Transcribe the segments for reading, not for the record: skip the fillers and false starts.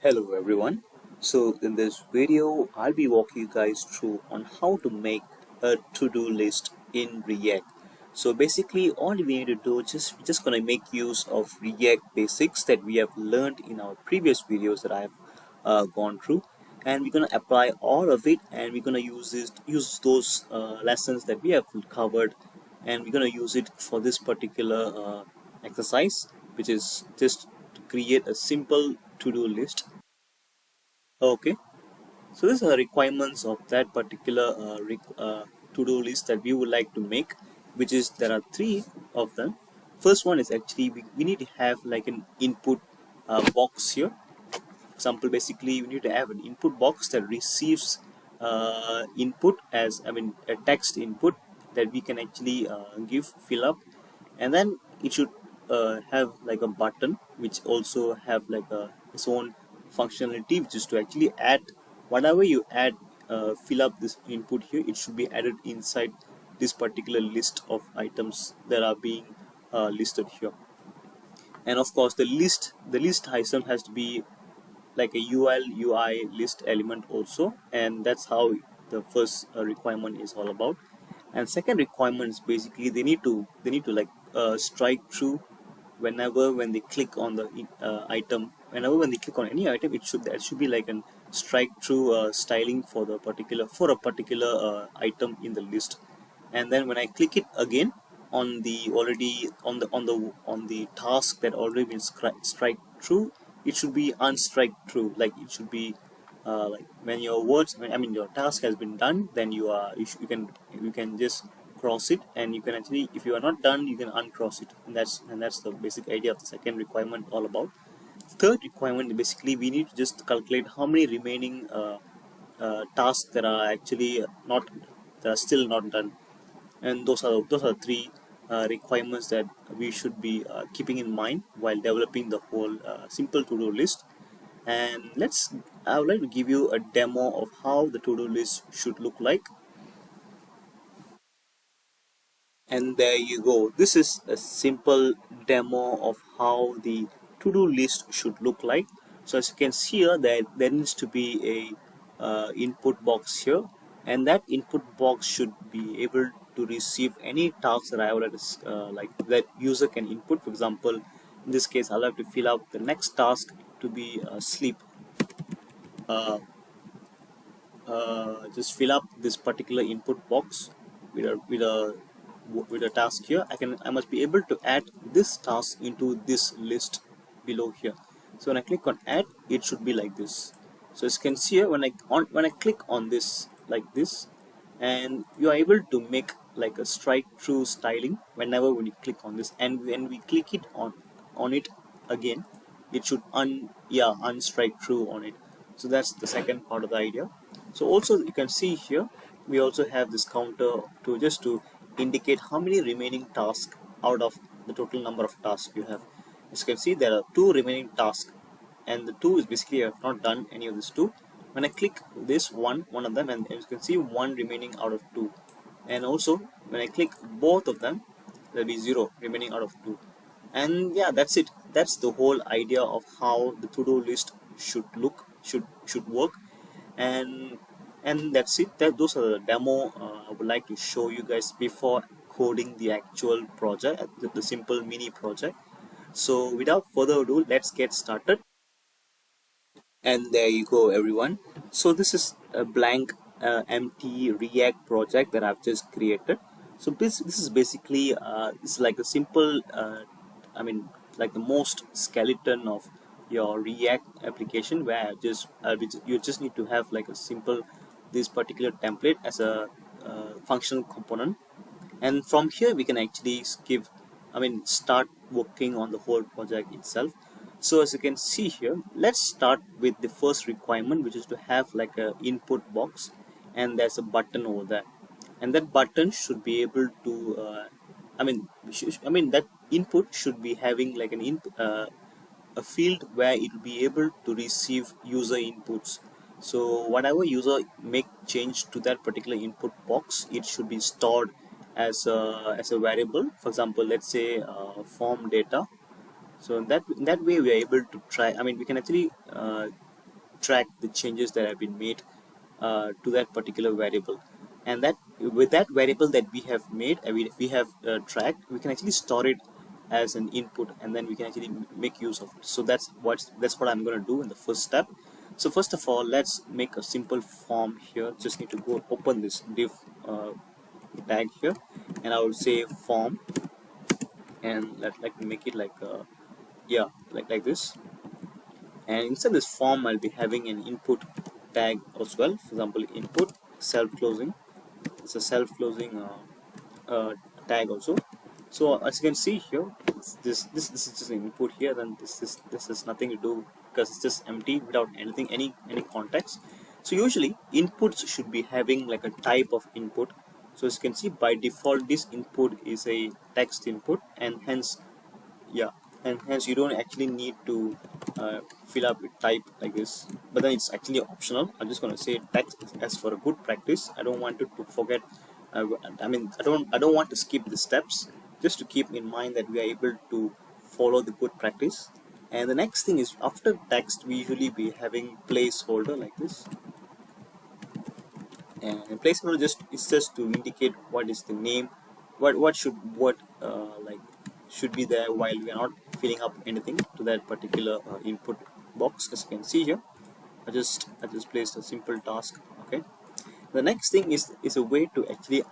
Hello everyone. So in this video I'll be walking you guys through on how to make a to-do list in React. So basically all we need to do just gonna make use of React basics that we have learned in our previous videos that I have gone through, and we're gonna apply all of it, and we're gonna use those lessons that we have covered, and we're gonna use it for this particular exercise, which is just to create a simple to-do list. Okay, so these are the requirements of that particular to-do list that we would like to make, which is there are three of them. First one is actually we need to have like an input box here. For example, basically we need to have an input box that receives input as a text input that we can actually fill up, and then it should have like a button which also have like its own functionality, which is to actually add whatever you add, fill up this input here, it should be added inside this particular list of items that are being listed here. And of course the list item has to be like a UI list element also, and that's how the first requirement is all about. And second requirement is basically they need to like strike through whenever when they click on the item. Whenever when they click on any item, there should be like an strike through styling for a particular item in the list. And then when I click it again on the already on the task that already been strike through, it should be unstrike through. Like it should be like when your your task has been done, then you can just cross it, and you can actually, if you are not done, you can uncross it. And that's the basic idea of the second requirement all about. Third requirement, basically we need to just calculate how many remaining tasks that are actually not that are still not done. And those are three requirements that we should be keeping in mind while developing the whole simple to-do list. And I would like to give you a demo of how the to-do list should look like. And there you go, this is a simple demo of how the to-do list should look like. So as you can see here, there needs to be a input box here, and that input box should be able to receive any tasks that I would like that user can input. For example, in this case I'll have to fill out the next task to be sleep. uh, just fill up this particular input box with a task here. I must be able to add this task into this list below here. So when I click on add, it should be like this. So as you can see here, when I click on this like this, and you are able to make like a strike through styling whenever when you click on this, and when we click it on it again, it should unstrike through on it. So that's the second part of the idea. So also you can see here we also have this counter to indicate how many remaining tasks out of the total number of tasks you have. As you can see, there are 2 remaining tasks, and the 2 is basically I have not done any of these 2. When I click this one of them, and as you can see 1 remaining out of 2, and also when I click both of them, there will be 0 remaining out of 2. And yeah, that's it. That's the whole idea of how the to-do list should work. And that's it. Those are the demo I would like to show you guys before coding the actual project, the simple mini project. So without further ado, let's get started. And there you go, everyone. So this is a blank empty React project that I've just created. So this is basically it's like a simple like the most skeleton of your React application, where you just need to have like a simple this particular template as a functional component, and from here we can actually start working on the whole project itself. So as you can see here, let's start with the first requirement, which is to have like a input box, and there's a button over there, and that button should be able to that input should be having like a field where it will be able to receive user inputs. So whatever user make change to that particular input box, it should be stored as a variable. For example, let's say form data. So in that way we are able to we can actually track the changes that have been made to that particular variable, and that with that variable that we have made, we have tracked, we can actually store it as an input, and then we can actually make use of it. So that's what I'm going to do in the first step. So first of all, let's make a simple form here. Just need to go open this div tag here, and I will say form, and let me make it like yeah, like this. And inside this form I'll be having an input tag as well. For example, input self-closing. It's a self-closing tag also. So as you can see here, this is just an input here, then this is nothing to do because it's just empty without any context. So usually inputs should be having like a type of input. So as you can see, by default this input is a text input, and hence you don't actually need to fill up with type like this, but then it's actually optional. I'm just going to say text as for a good practice. I don't want to forget I mean I don't want to skip the steps, just to keep in mind that we are able to follow the good practice. And the next thing is, after text we usually be having placeholder like this, and placeholder just to indicate what is the name, what should be there while we are not filling up anything to that particular input box. As you can see here, I just placed a simple task. Okay, the next thing is a way to actually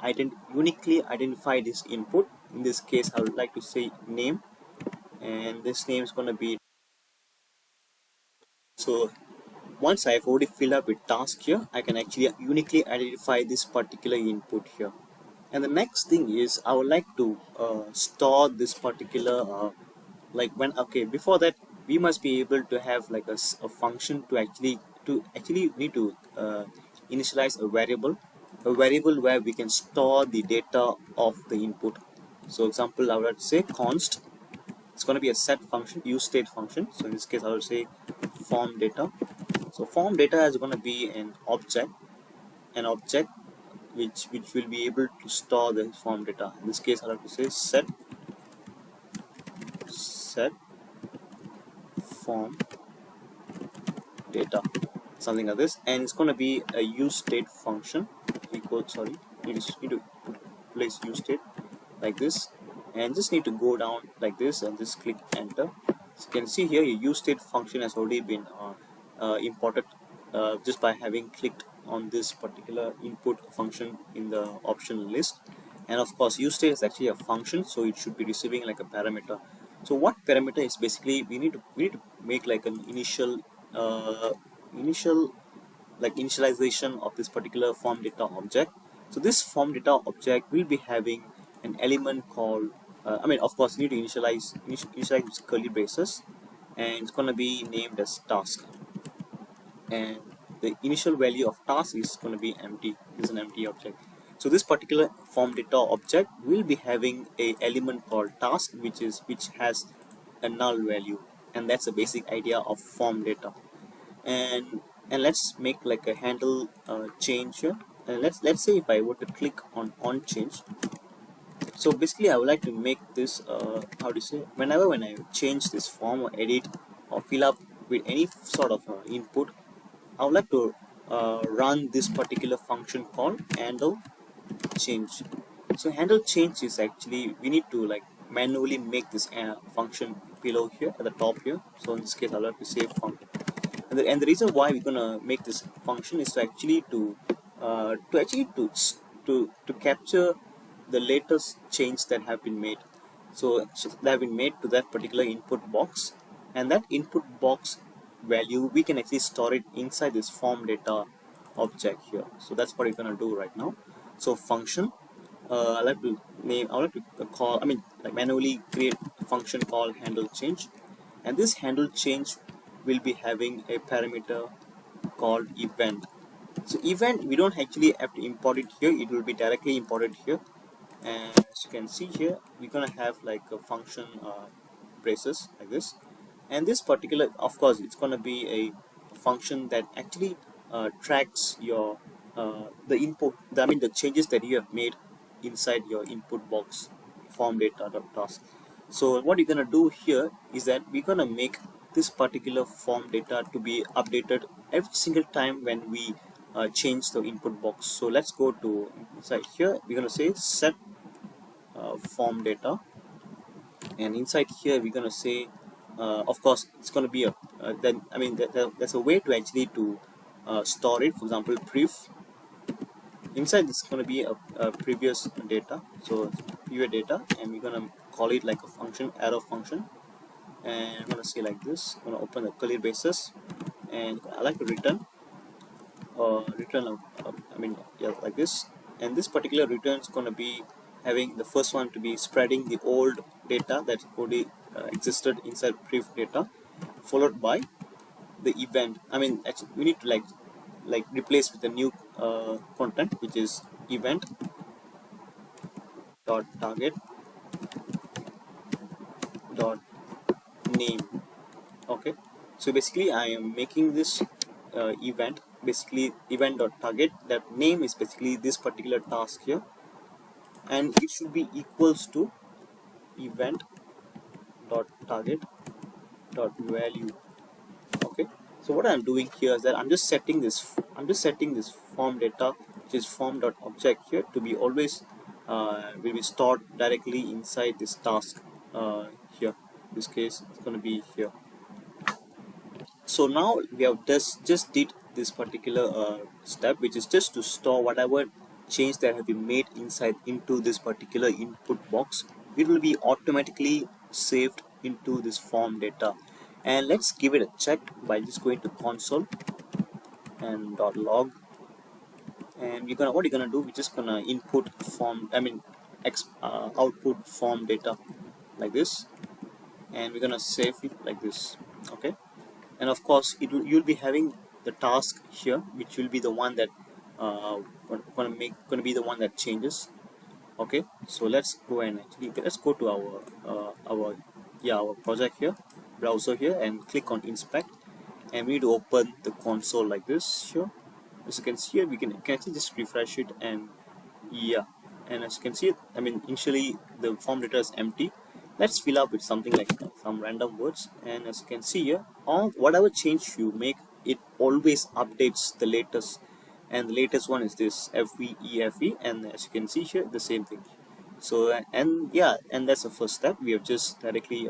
uniquely identify this input. In this case, I would like to say name, and this name is going to be, so once I've already filled up with task here, I can actually uniquely identify this particular input here. And the next thing is, I would like to store this particular before that we must be able to have like a function to actually need to initialize a variable where we can store the data of the input. So example, I would say const, it's going to be a set function, use state function. So in this case I will say form data. So form data is going to be an object which will be able to store the form data. In this case I have to say set form data, something like this, and it's going to be a use state function equals, sorry, you just need to place use state like this, and just need to go down like this and just click enter. So you can see here your use state function has already been imported just by having clicked on this particular input function in the option list. And of course use state is actually a function, so it should be receiving like a parameter. So what parameter is, basically we need to make like an initialization of this particular form data object. So this form data object will be having an element called of course you need to initialize with curly braces, and it's going to be named as task, and the initial value of task is going to be empty. This is an empty object. So this particular form data object will be having a element called task, which has a null value, and that's the basic idea of form data. And let's make like a handle change here, and let's say if I were to click on change. So basically I would like to make this how to say, when I change this form or edit or fill up with any sort of input, I would like to run this particular function called handleChange. So handleChange is actually, we need to like manually make this function below here at the top here. So in this case I'll have to say function, and the reason why we're gonna make this function is to actually to capture the latest change that have been made. So they have been made to that particular input box, and that input box value we can actually store it inside this form data object here. So that's what we're gonna do right now. So function, I like to call, manually create a function called handleChange, and this handleChange will be having a parameter called event. So event, we don't actually have to import it here, it will be directly imported here. And as you can see here, we're gonna have like a function braces like this, and this particular, of course it's gonna be a function that actually tracks your the input, the changes that you have made inside your input box form data task. So what you're gonna do here is that we're gonna make this particular form data to be updated every single time when we change the input box. So let's go to inside here. We're going to say set form data, and inside here we're going to say of course it's going to be a then I mean there's a way to actually to store it. For example, pref. Inside this is going to be a previous data, so previous data, and we're going to call it like a function, arrow function, and I'm going to say like this. I'm going to open the curly braces, and I like to return yeah, like this. And this particular return is going to be having the first one to be spreading the old data that already existed inside pref data, followed by the event. I mean, actually we need to like replace with a new content, which is event dot target dot name. Okay, so basically I am making this event, basically event dot target, that name is basically this particular task here, and it should be equals to event dot target dot value. Okay, so what I'm doing here is that I'm just setting this form data, which is form dot object here, to be always will be stored directly inside this task here. In this case it's going to be here. So now we have just did this particular step, which is just to store whatever change that have been made inside into this particular input box. It will be automatically saved into this form data. And let's give it a check by just going to console and .log, and what you're gonna do, we're just gonna input form, output form data like this, and we're gonna save it like this. Okay, and of course you'll be having the task here, which will be the one that gonna be the one that changes. Okay, so let's go and actually let's go to our project here, browser here, and click on inspect, and we need to open the console like this here. As you can see here, we can actually just refresh it, and yeah, and as you can see, I mean, initially the form data is empty. Let's fill up with something like some random words, and as you can see here, whatever change you make, it always updates the latest, and the latest one is this FVEFE, and as you can see here, the same thing. So and yeah, and that's the first step. We have just directly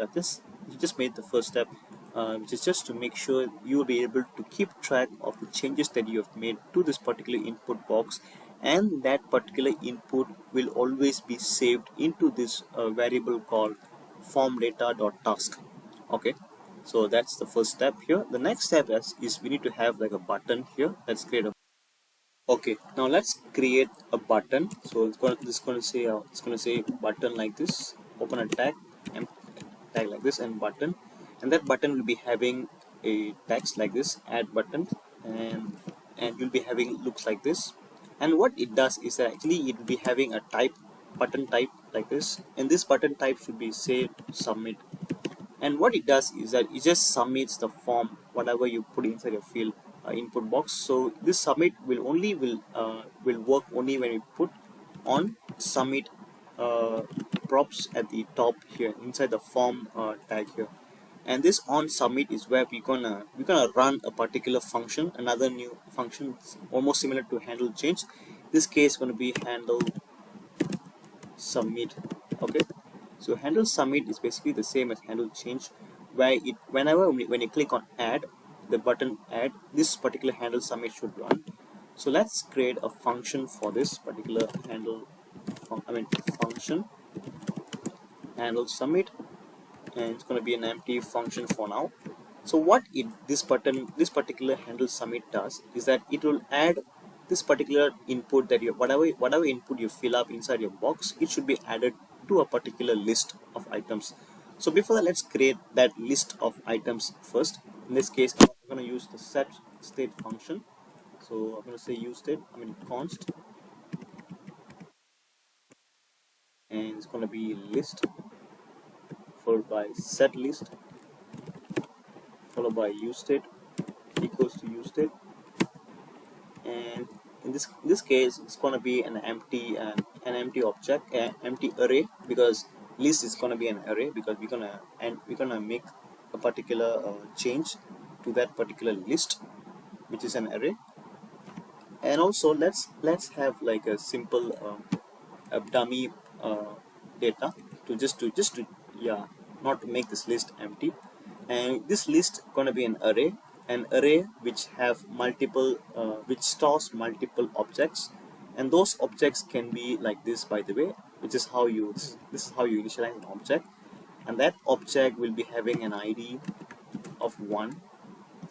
just made the first step, which is just to make sure you will be able to keep track of the changes that you have made to this particular input box, and that particular input will always be saved into this variable called form data.task. Okay, so that's the first step here. The next step is we need to have like a button here. Let's create a Okay, now let's create a button. So it's going to say button like this. Open a tag and tag like this, and button, and that button will be having a text like this, add button, and you'll be having looks like this. And what it does is that actually it will be having a type, button type like this, and this button type should be say submit. And what it does is that it just submits the form, whatever you put inside your field input box. So this submit will work only when you put on submit props at the top here inside the form tag here. And this on submit is where we're gonna run a particular function, another new function almost similar to handleChange. This case going to be handleSubmit. Okay, so handleSubmit is basically the same as handleChange, where when you click on add, the button add, this particular handleSubmit should run. So let's create a function for this particular function handleSubmit, and it's going to be an empty function for now. So what this particular handleSubmit does is that it will add this particular input that whatever input you fill up inside your box, it should be added to a particular list of items. So before that, let's create that list of items first. In this case, I'm going to use the set state function. So I'm going to say use state, const, and it's going to be list followed by set list followed by use state equals to use state. And in this case, it's going to be an empty object, an empty array, because list is going to be an array, because we're gonna make a particular change to that particular list, which is an array. And also let's have like a simple a dummy data to yeah, not to make this list empty. And this list gonna be an array which have multiple which stores multiple objects, and those objects can be like this, by the way, which is how you this is how you initialize an object. And that object will be having an ID of 1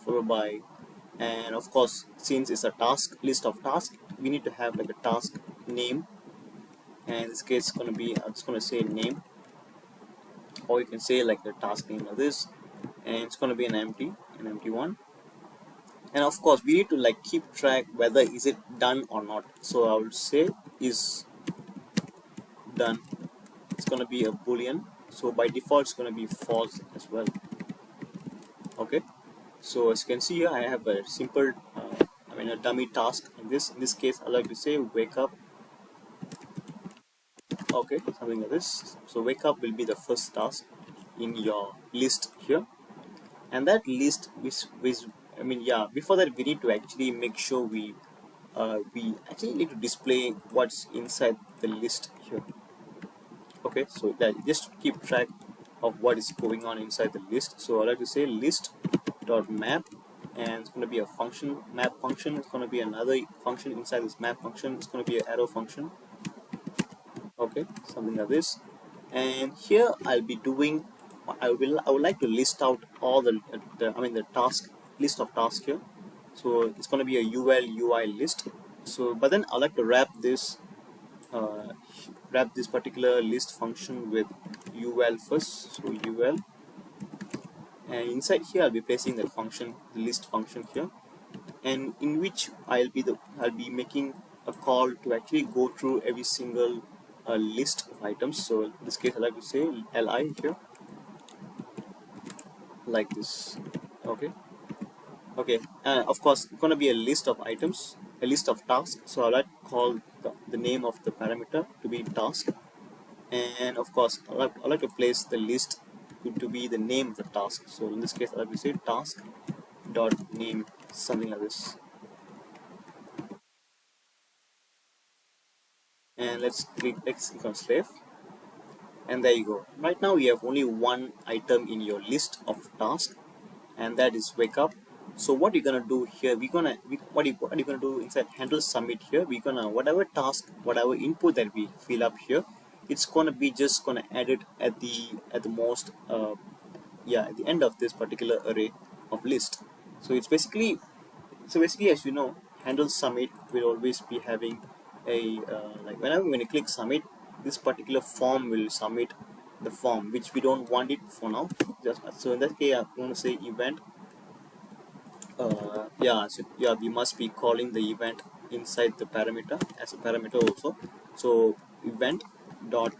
followed by, and of course since it's a task list of tasks, we need to have like a task name. And in this case it's going to be, I'm just going to say name, or you can say like the task name like this, and it's going to be an empty one. And of course we need to like keep track whether is it done or not. So I will say is done. It's going to be a boolean, so by default it's going to be false as well. Okay, so as you can see here, I have a simple a dummy task. In this case I like to say wake up. Okay, something like this. So wake up will be the first task in your list here, and that list before that we need to actually make sure we actually need to display what's inside the list here. Okay, so that just keep track of what is going on inside the list. So I like to say list dot map, and it's going to be a function, map function. It's going to be another function inside this map function. It's going to be an arrow function. Okay, something like this. And here I'll be doing, I would like to list out all the task list of tasks here. So it's going to be a UL UI list. So but then I like to wrap this particular list function with UL first. So UL, and inside here I'll be placing the function, the list function here, and in which I'll be making a call to actually go through every single list of items. So in this case I like to say li here like this. Okay, of course it's going to be a list of items, a list of tasks. So I like to call the name of the parameter to be task, and of course I like to place the list to be the name of the task. So in this case I like to say task dot name, something like this. And let's click on save, and there you go. Right now you have only one item in your list of tasks, and that is wake up. So what you're gonna do here, what you're gonna do inside handleSubmit here, we're gonna whatever task, whatever input that we fill up here, it's gonna be just gonna add it at the most at the end of this particular array of list. So it's basically as you know, handleSubmit will always be having a like when you click submit, this particular form will submit the form, which we don't want it for now. So in that case I'm going to say event. We must be calling the event inside the parameter as a parameter also. So event dot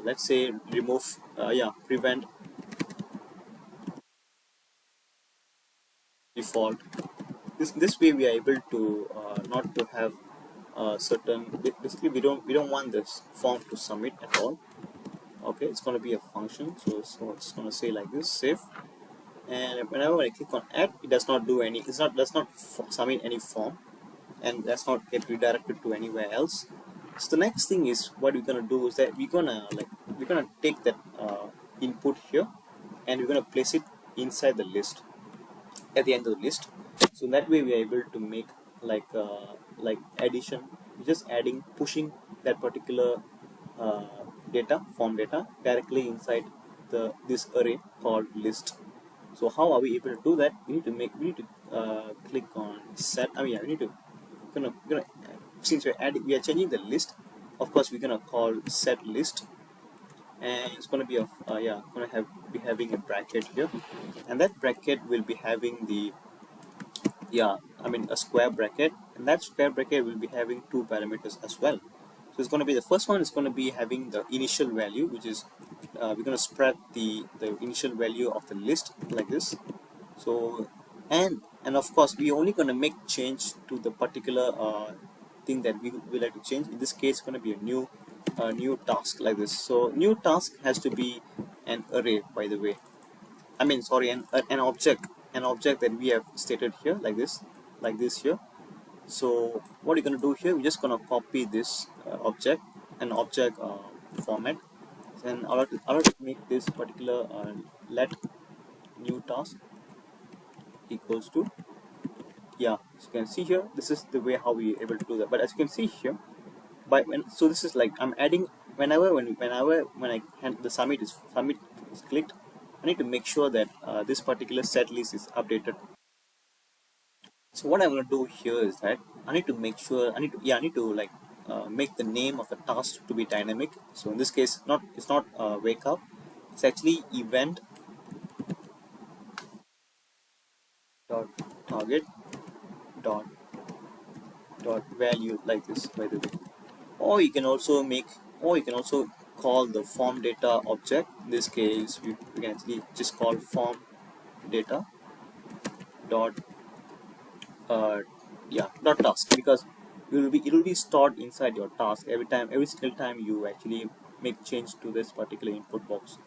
let's say remove prevent default. This way we are able to not to have certain, basically we don't want this form to submit at all. Okay, it's going to be a function, so it's going to say like this, save. And whenever I click on add, it does not do any, does not submit any form, and does not get redirected to anywhere else. So the next thing is, what we're gonna do is that we're gonna take that input here, and we're gonna place it inside the list at the end of the list. So that way we are able to make like addition, just pushing that particular form data directly inside this array called list. So how are we able to do that? We need to click on set. we need to since we are changing the list, of course we're gonna call set list, and it's gonna be be having a bracket here, and that bracket will be having the a square bracket, and that square bracket will be having two parameters as well. So it's going to be, the first one is going to be having the initial value, which is we're going to spread the initial value of the list like this. So and of course we only going to make change to the particular thing that we like to change. In this case, it's going to be a new task like this. So new task has to be an array, by the way. I mean sorry, an object that we have stated here like this here. So what you're gonna do here, we're just gonna copy this object, an object format, and I'll have to make this particular let new task equals to, yeah, as you can see here, this is the way how we able to do that. But as you can see here, so this is like I'm adding when I hand the submit is clicked, I need to make sure that this particular set list is updated. So what I'm going to do here is that I need to make sure I need to like make the name of the task to be dynamic. So in this case, it's not wake up, it's actually event dot target dot value like this, by the way. Or you can also call the form data object. In this case, we can actually just call form data dot dot task, because it will be stored inside your task every single time you actually make change to this particular input box.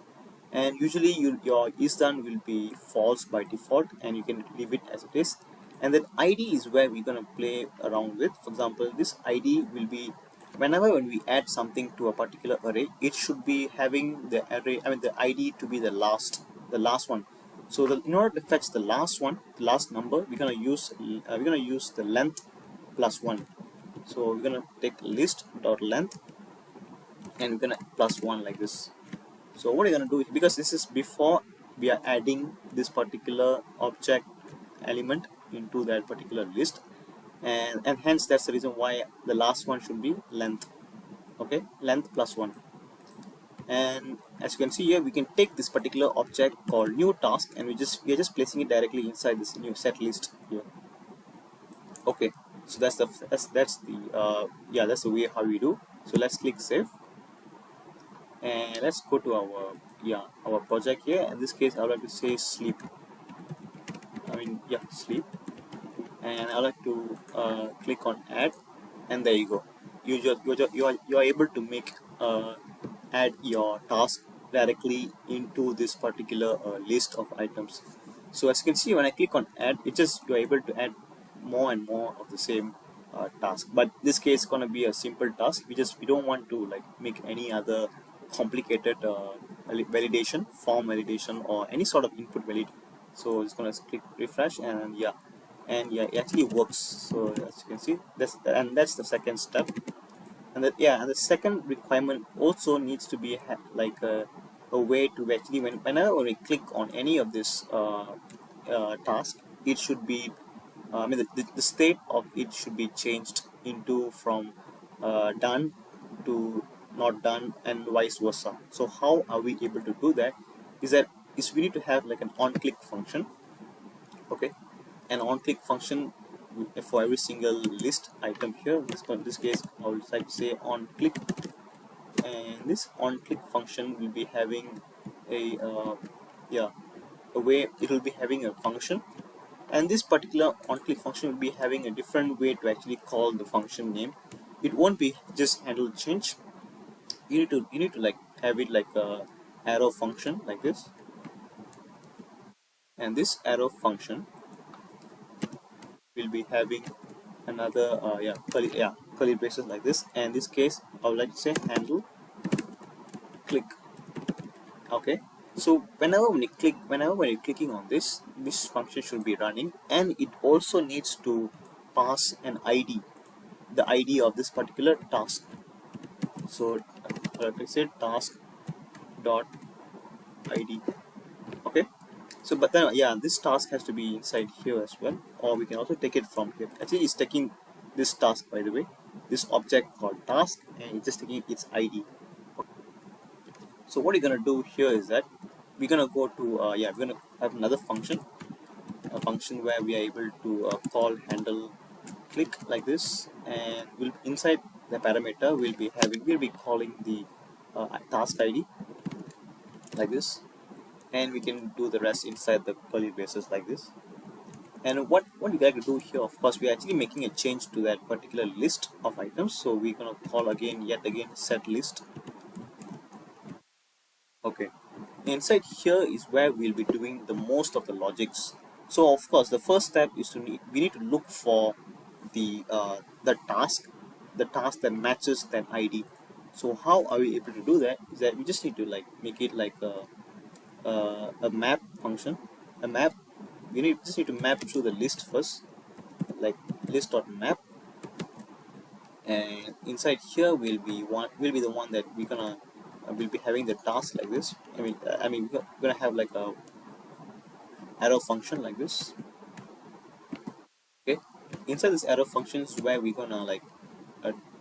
And usually your is done will be false by default, and you can leave it as it is. And then id is where we're going to play around with. For example, this id will be when we add something to a particular array, it should be having the array, I mean the id to be the last one. So in order to fetch the last number, we're gonna use the length plus 1. So we're gonna take list dot length, and we're gonna plus 1 like this. So what you're gonna do, because this is before we are adding this particular object element into that particular list, and hence that's the reason why the last one should be length. Okay, length plus 1. And as you can see here, we can take this particular object called new task, and we are just placing it directly inside this new set list here. Okay, so that's the that's the way how we do. So let's click save, and let's go to our project here. In this case, I would like to say sleep, sleep, and I like to click on add, and there you go. You are able to make add your task directly into this particular list of items. So as you can see, when I click on add, you're able to add more and more of the same task. But this case is gonna be a simple task. We don't want to like make any other complicated form validation, or any sort of input validation. So it's gonna click refresh, and it actually works. So as you can see, that's the second step. And the second requirement also needs to be like a way to actually whenever we click on any of this task, it should be the state of it should be changed into from done to not done, and vice versa. So how are we able to do that? Is we need to have like an on click function. Okay, an on click function for every single list item here. In this case, I would like to say on click, and this on click function will be having a way. It will be having a function, and this particular on click function will be having a different way to actually call the function name. It won't be just handleChange. You need to like have it like a arrow function like this, and this arrow function will be having another curly braces like this. And in this case, I would like to say handle click. Okay, so whenever you're clicking on this function should be running, and it also needs to pass an ID, the ID of this particular task. So like I said, task dot ID. Okay, so but then this task has to be inside here as well, or we can also take it from here. Actually, it's taking this task, by the way, this object called task, and it's just taking its ID. So what you're gonna do here is that we're gonna go to we're gonna have another function, a function where we are able to call handle click like this, and inside the parameter we'll be calling the task ID like this, and we can do the rest inside the curly braces like this. And what you like to do here, of course, we are actually making a change to that particular list of items. So we're gonna call yet again set list. Okay, inside here is where we'll be doing the most of the logics. So of course the first step is we need to look for the task that matches that ID. So how are we able to do that is that we just need to like make it like a map function. A map, just need to map through the list first, like list.map, and inside here will be the one that we're gonna will be having the task like this. We're gonna have like a arrow function like this. Okay, inside this arrow function is where we're gonna like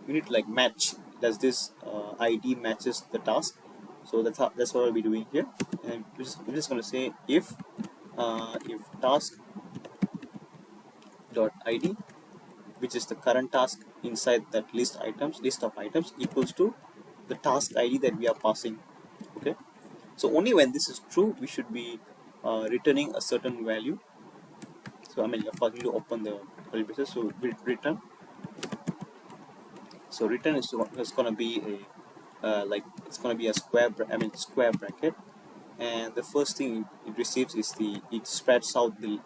we need to like match, does this ID matches the task. So that's what we'll be doing here, and we're just gonna say if task dot ID, which is the current task inside that list of items, equals to the task ID that we are passing. Okay, so only when this is true we should be returning a certain value. So if I need to open the curly braces, so return. So return is going to be a like it's going to be a square bracket, and the first thing it receives is it spreads out the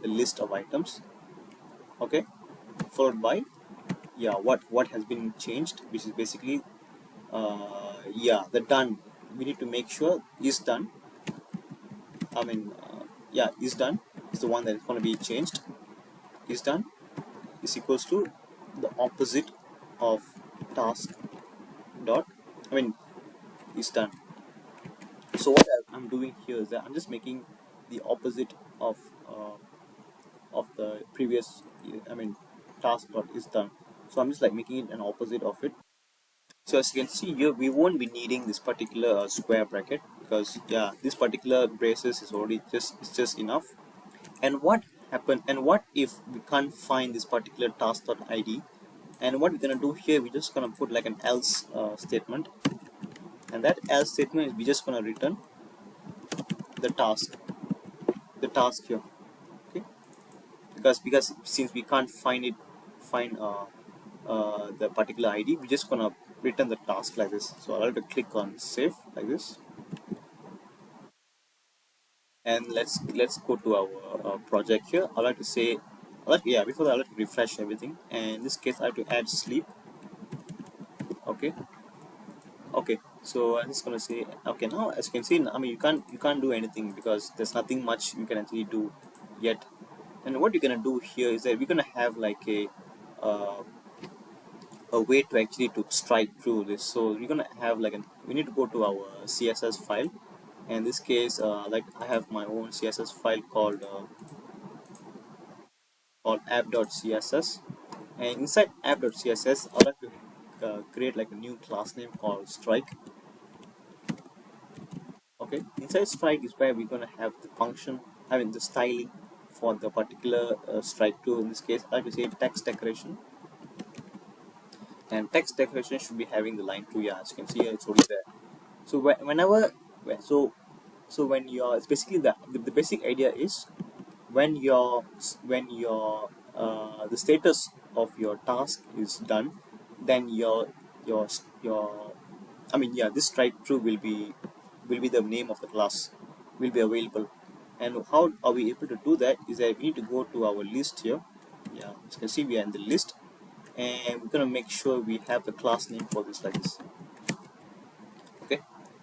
list of items. Okay, followed by what has been changed, which is basically the done. We need to make sure is done. Is done is the one that is going to be changed. Is done is equals to the opposite of task dot is done. So what I'm doing here is that I'm just making the opposite of the previous task dot is done. So I'm just like making it an opposite of it. So as you can see here, we won't be needing this particular square bracket, because this particular braces is already just enough. And what if we can't find this particular task.id? And what we're gonna do here, we're just gonna put like an else statement, and that else statement is we're just gonna return the task here. Okay, because since we can't find the particular ID, we're just gonna return the task like this. So I'll have to click on save like this, and let's go to our project here. I'd like to say, before that I'd like to refresh everything, and in this case I have to add sleep. Okay, so I'm just gonna say, okay, now as you can see, you can't do anything because there's nothing much you can actually do yet. And what you're gonna do here is that we're gonna have like a way to actually to strike through this. So we're gonna have like we need to go to our CSS file. And in this case, like I have my own CSS file called app.css, and inside app.css I'd like to create like a new class name called Strike. Okay, inside Strike is where we're gonna have the function having the styling for the particular strike through. In this case, I like to say text decoration, and text decoration should be having the line 2. As you can see here, it's already there. So when you're, it's basically the basic idea is when the status of your task is done, then this strike through will be the name of the class, will be available. And how are we able to do that is that we need to go to our list here. As you can see, we are in the list, and we're gonna make sure we have the class name for this like this. Okay,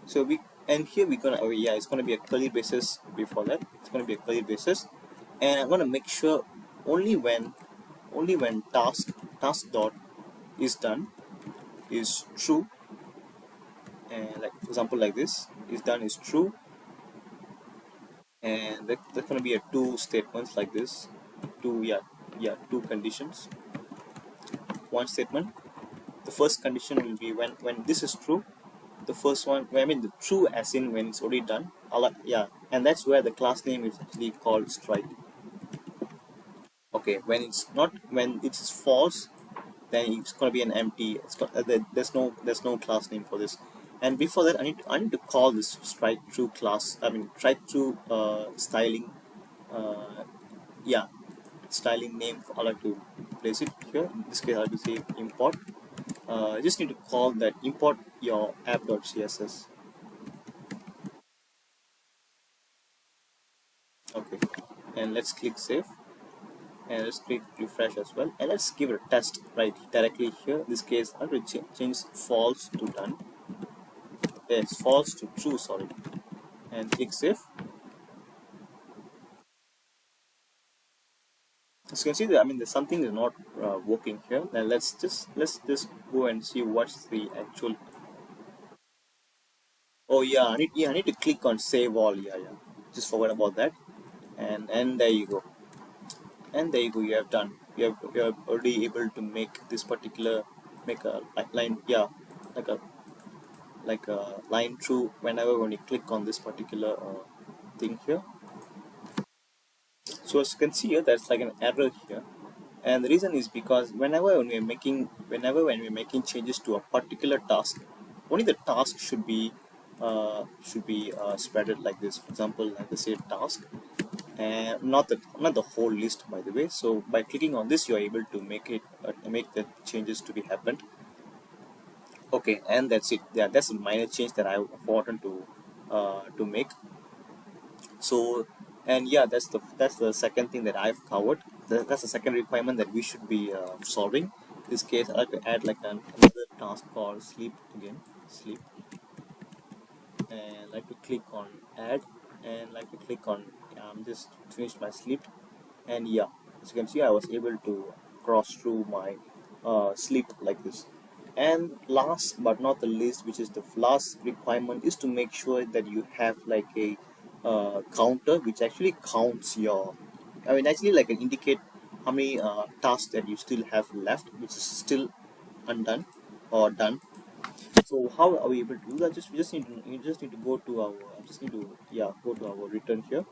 so here we're gonna it's gonna be a curly braces. Before that, it's gonna be a curly braces, and I'm gonna make sure only when task dot is done is true, and like for example like this, is done is true, and there's gonna be a two statements like this, two conditions. One statement, the first condition will be when this is true. The first one, the true as in when it's already done. And that's where the class name is actually called Strike. Okay, when it is false, then it's gonna be an empty. There's no class name for this. And before that, I need to call this strike through class. Strike through styling. Styling name. I like to place it here. In this case, I like to say import. Just need to call that import your app.css. and let's click save, and let's click refresh as well, and let's give it a test right directly here. In this case I will change false to done, yes, false to true, sorry, and click save. As you can see that, I mean, there's something is not working here. Now let's just go and see what's the actual. Oh yeah, I need to click on save all. Yeah, yeah. Just forgot about that. And there you go. And there you go. You have done. You are already able to make this particular, make a line. Yeah, like a line through whenever when you click on this particular thing here. So as you can see here, there's like an error here, and the reason is because whenever when we're making changes to a particular task, only the task should be spreaded like this. For example, like I say task, and not the whole list, by the way. So by clicking on this, you are able to make the changes to be happened. Okay, and that's it. Yeah, that's a minor change that I wanted to make. So, and yeah, that's the second thing that I've covered. That's the second requirement that we should be solving. In this case, I like to add like another task called sleep again, sleep, and like to click on add, and like to click on just finished my sleep, and yeah, as you can see, I was able to cross through my sleep like this. And last but not the least, which is the last requirement, is to make sure that you have like a counter which actually counts your, I mean, actually like an indicate how many tasks that you still have left, which is still undone or done. So how are we able to do that? You just need to go to our, just need to, yeah, go to our return here,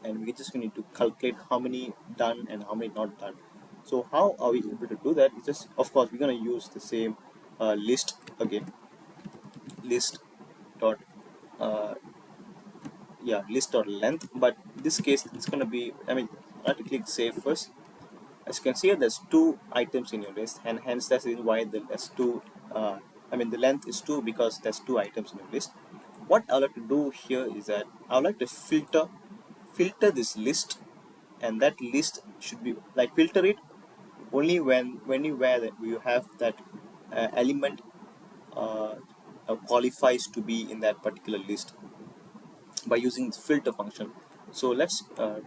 and we just need to calculate how many done and how many not done. So how are we able to do that? It's just, of course, we're going to use the same list again, list dot uh, yeah, list dot length, but in this case it's going to be, I mean, I have to click save first. As you can see, there's two items in your list, and hence that's why there's two, I mean, the length is 2 because there's two items in your list. What I would like to do here is that I would like to filter this list, and that list should be like, filter it only when you have that element uh, qualifies to be in that particular list by using this filter function. So let's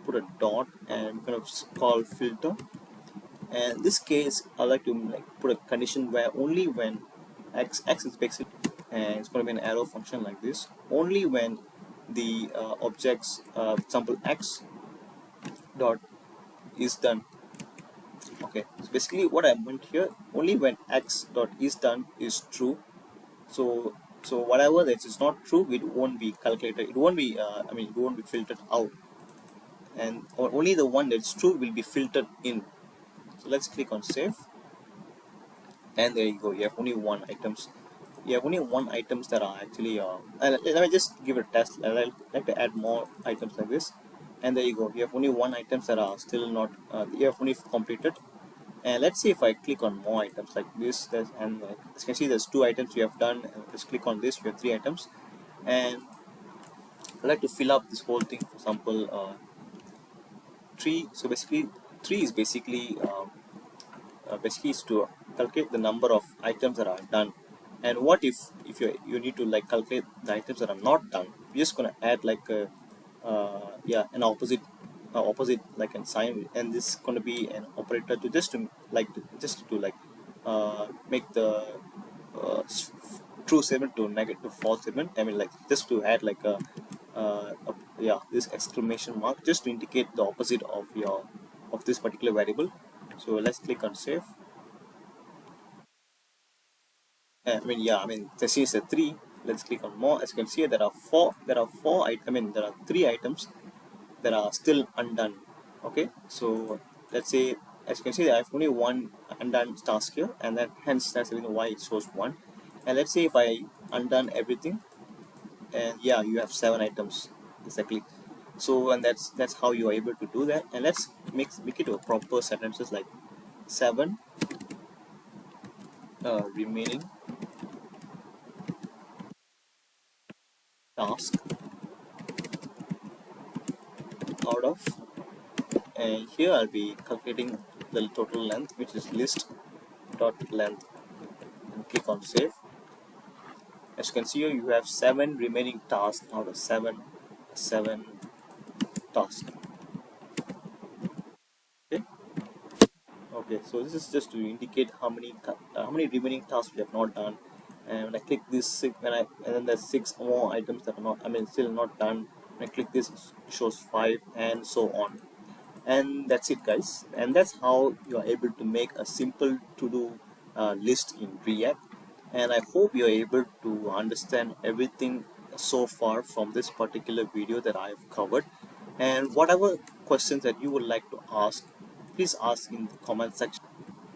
put a dot and kind of call filter, and in this case I like to like put a condition where only when x is basically, and it's going to be an arrow function like this, only when the objects, for example x dot is done. Okay, so basically what I meant here, only when x dot is done is true. So whatever that is not true, it won't be calculated, it won't be I mean, it won't be filtered out, and only the one that's true will be filtered in. So let's click on save, and there you go, you have only one items, you have only one items that are actually and let me just give it a test. I'd like to add more items like this, and there you go, you have only one items that are still not you have only completed. And let's see if I click on more items like this, and as you can see, there's two items you have done, and let's click on this, you have three items. And I like to fill up this whole thing. For example, 3. So basically 3 is basically is to calculate the number of items that are done. And what if you need to like calculate the items that are not done, you're just gonna add like a yeah, an opposite like a sign, and this is going to be an operator to make the uh, s- true statement to negative false statement. I mean, like, just to add like yeah, this exclamation mark, just to indicate the opposite of this particular variable. So let's click on save. I mean, yeah, I mean, this is a 3. Let's click on more. As you can see, there are 3 items that are still undone. Okay, so let's say, as you can see, I have only one undone task here, and then hence that's the reason why it shows 1. And let's say if I undone everything, and yeah, you have 7 items exactly. So, and that's how you are able to do that. And let's make it a proper sentences like 7 remaining task out of, and here I'll be calculating the total length, which is list dot length, and click on save. As you can see here, you have 7 remaining tasks out of 7 tasks. Okay. Okay, so this is just to indicate how many remaining tasks we have not done. And when I click this and then there's 6 more items that are not, still not done. When I click this, it shows 5, and so on. And that's it, guys. And that's how you are able to make a simple to-do list in React. And I hope you're able to understand everything so far from this particular video that I have covered. And whatever questions that you would like to ask, please ask in the comment section.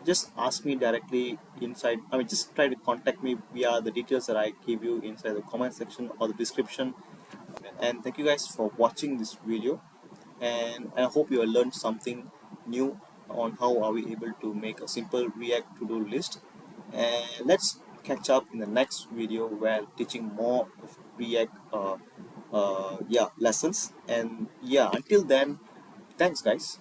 Just ask me directly inside. Just try to contact me via the details that I give you inside the comment section or the description. And thank you guys for watching this video, and I hope you have learned something new on how are we able to make a simple React to-do list. And let's catch up in the next video where I'm teaching more of React lessons. And yeah, until then, thanks guys.